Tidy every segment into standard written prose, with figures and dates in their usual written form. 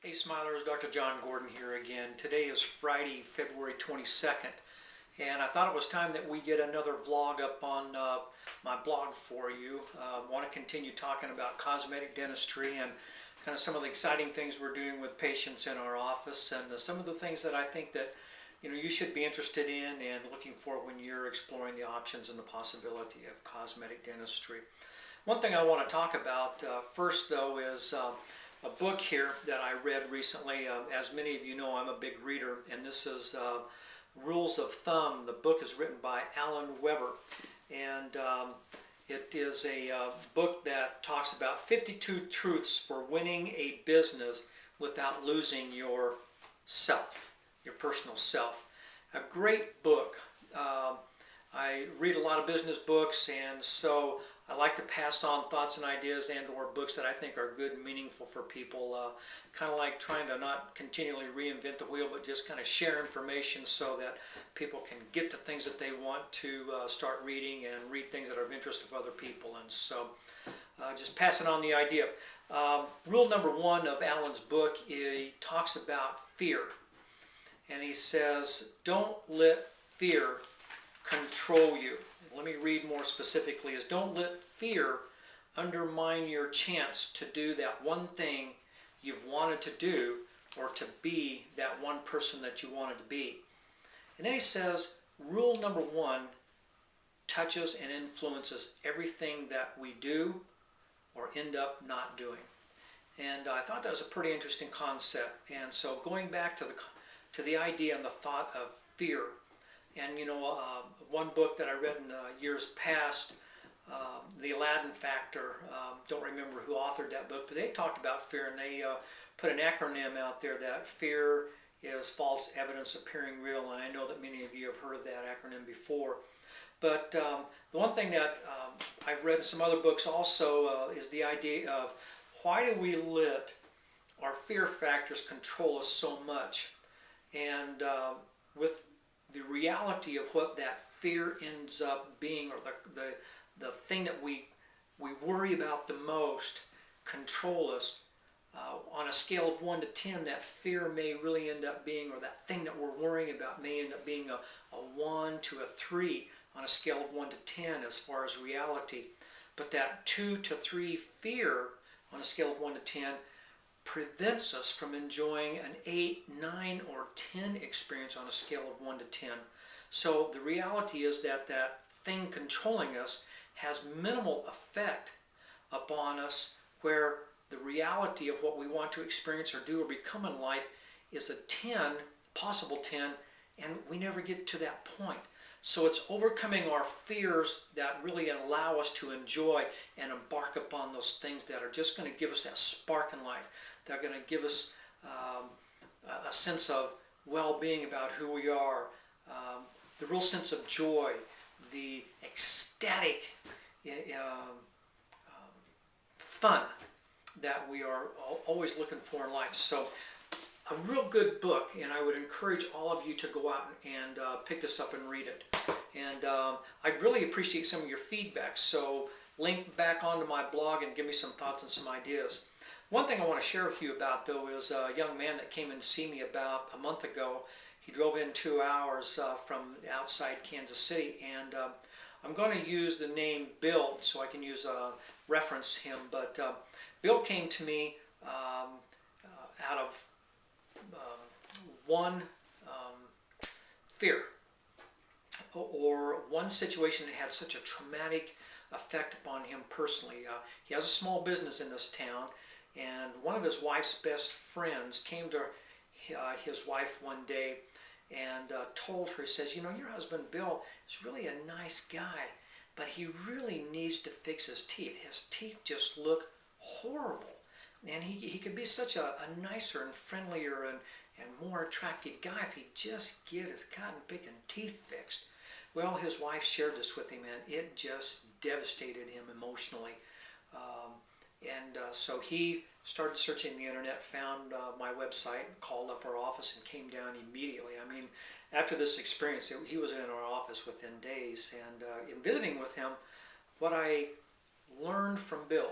Hey Smilers, Dr. John Gordon here again. Today is Friday, February 22nd, and I thought it was time that we get another vlog up on my blog for you. I want to continue talking about cosmetic dentistry and kind of some of the exciting things we're doing with patients in our office, and some of the things that I think that you should be interested in and looking for when you're exploring the options and the possibility of cosmetic dentistry. One thing I want to talk about first, though, is a book here that I read recently. As many of you know, I'm a big reader, and this is Rules of Thumb. The book is written by Alan Weber, and it is a book that talks about 52 truths for winning a business without losing your self, your personal self. A great book. I read a lot of business books, and so I like to pass on thoughts and ideas and or books that I think are good and meaningful for people. Kind of like trying to not continually reinvent the wheel, but just kind of share information so that people can get to things that they want to start reading and read things that are of interest of other people. And so just passing on the idea. Rule number one of Alan's book, he talks about fear. And he says, don't let fear control you. Let me read more specifically, is don't let fear undermine your chance to do that one thing you've wanted to do or to be that one person that you wanted to be. And then he says, rule number one touches and influences everything that we do or end up not doing. And I thought that was a pretty interesting concept. And so going back to the idea and the thought of fear, and one book that I read in years past, The Aladdin Factor, don't remember who authored that book, but they talked about fear, and they put an acronym out there that fear is false evidence appearing real, and I know that many of you have heard of that acronym before. But the one thing that I've read in some other books also is the idea of why do we let our fear factors control us so much? And with the reality of what that fear ends up being, or the thing that we worry about the most control us, on a scale of 1 to 10, that fear may really end up being, or that thing that we're worrying about may end up being a 1 to a 3 on a scale of 1 to 10 as far as reality. But that 2 to 3 fear on a scale of 1 to 10 prevents us from enjoying an 8, 9, or 10 experience on a scale of 1 to 10. So the reality is that that thing controlling us has minimal effect upon us, where the reality of what we want to experience or do or become in life is a 10, possible 10, and we never get to that point. So it's overcoming our fears that really allow us to enjoy and embark upon those things that are just going to give us that spark in life. They're going to give us a sense of well-being about who we are, the real sense of joy, the ecstatic fun that we are always looking for in life. So a real good book, and I would encourage all of you to go out and pick this up and read it. And I'd really appreciate some of your feedback, so link back onto my blog and give me some thoughts and some ideas. One thing I want to share with you about, though, is a young man that came in to see me about a month ago. He drove in 2 hours from outside Kansas City, and I'm going to use the name Bill so I can reference him, but Bill came to me out of one fear or one situation that had such a traumatic effect upon him personally. He has a small business in this town, and one of his wife's best friends came to his wife one day and told her, he says, your husband Bill is really a nice guy, but he really needs to fix his teeth. His teeth just look horrible. And he could be such a nicer and friendlier and more attractive guy if he'd just get his cotton picking teeth fixed. Well, his wife shared this with him, and it just devastated him emotionally. So he started searching the internet, found my website, called up our office, and came down immediately. I mean, after this experience, he was in our office within days. And in visiting with him, what I learned from Bill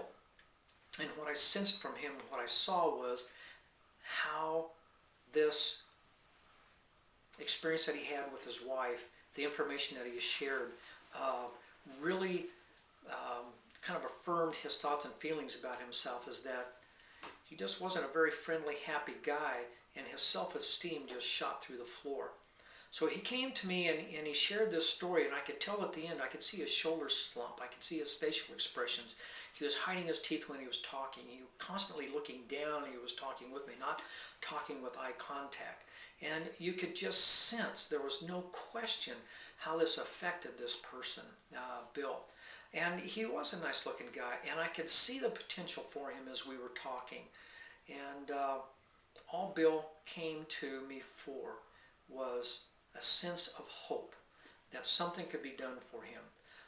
and what I sensed from him, what I saw was how this experience that he had with his wife, the information that he shared, really kind of affirmed his thoughts and feelings about himself, is that he just wasn't a very friendly, happy guy, and his self-esteem just shot through the floor. So he came to me and he shared this story, and I could tell at the end, I could see his shoulders slump, I could see his facial expressions. He was hiding his teeth when he was talking. He was constantly looking down. He was talking with me, not talking with eye contact. And you could just sense, there was no question how this affected this person, Bill. And he was a nice looking guy, and I could see the potential for him as we were talking. And all Bill came to me for was a sense of hope that something could be done for him.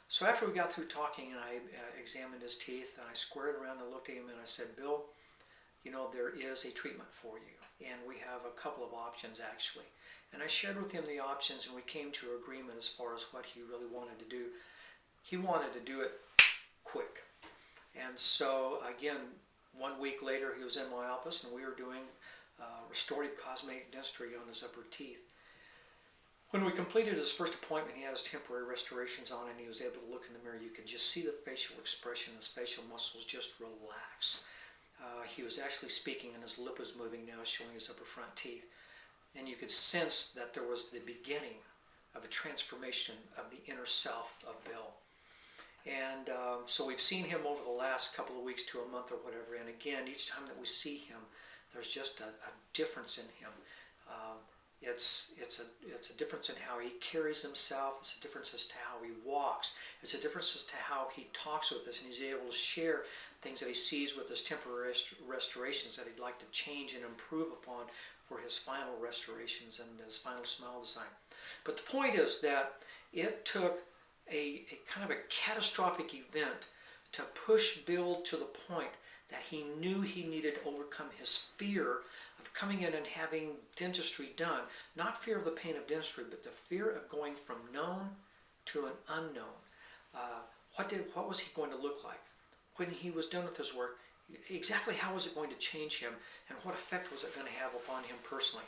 So after we got through talking, and I examined his teeth, and I squared around and looked at him, and I said, Bill, you know, there is a treatment for you, and we have a couple of options actually. And I shared with him the options, and we came to agreement as far as what he really wanted to do. He wanted to do it quick. And so again, 1 week later, he was in my office, and we were doing restorative cosmetic dentistry on his upper teeth. When we completed his first appointment, he had his temporary restorations on, and he was able to look in the mirror. You could just see the facial expression, his facial muscles just relax. He was actually speaking, and his lip was moving now, showing his upper front teeth. And you could sense that there was the beginning of a transformation of the inner self of Bill. And so we've seen him over the last couple of weeks to a month or whatever, and again, each time that we see him, there's just a difference in him. It's a difference in how he carries himself. It's a difference as to how he walks. It's a difference as to how he talks with us, and he's able to share things that he sees with his temporary restorations that he'd like to change and improve upon for his final restorations and his final smile design. But the point is that it took a kind of a catastrophic event to push Bill to the point that he knew he needed to overcome his fear of coming in and having dentistry done. Not fear of the pain of dentistry, but the fear of going from known to an unknown. What was he going to look like when he was done with his work? Exactly how was it going to change him, and what effect was it going to have upon him personally?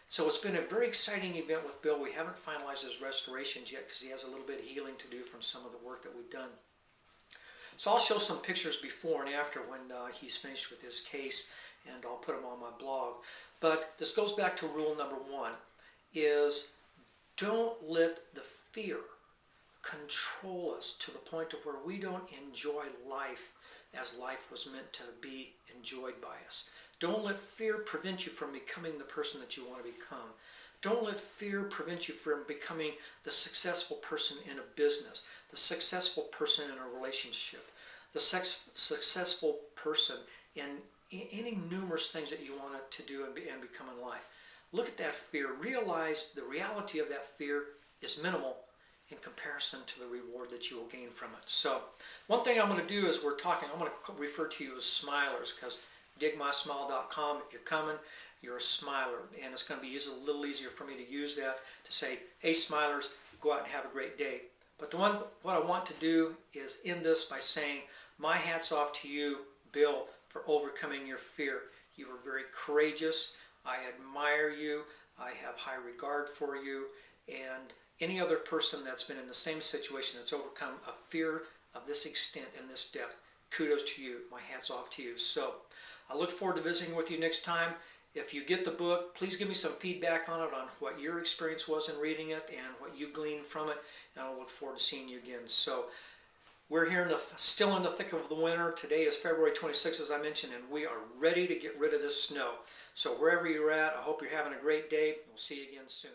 So it's been a very exciting event with Bill. We haven't finalized his restorations yet because he has a little bit of healing to do from some of the work that we've done. So I'll show some pictures before and after when he's finished with his case, and I'll put them on my blog. But this goes back to rule number 1, is don't let the fear control us to the point to where we don't enjoy life as life was meant to be enjoyed by us. Don't let fear prevent you from becoming the person that you want to become. Don't let fear prevent you from becoming the successful person in a business, the successful person in a relationship, the successful person in any numerous things that you want to do and become in life. Look at that fear. Realize the reality of that fear is minimal in comparison to the reward that you will gain from it. So one thing I'm going to do is I'm going to refer to you as smilers, because digmysmile.com, if you're coming, you're a smiler, and it's going to be a little easier for me to use that to say, hey smilers, go out and have a great day. But what I want to do is end this by saying, my hat's off to you, Bill, for overcoming your fear. You were very courageous. I admire you. I have high regard for you. And any other person that's been in the same situation that's overcome a fear of this extent and this depth, kudos to you. My hat's off to you. So I look forward to visiting with you next time. If you get the book, please give me some feedback on it, on what your experience was in reading it and what you gleaned from it, and I'll look forward to seeing you again. So we're here still in the thick of the winter. Today is February 26th, as I mentioned, and we are ready to get rid of this snow. So wherever you're at, I hope you're having a great day. We'll see you again soon.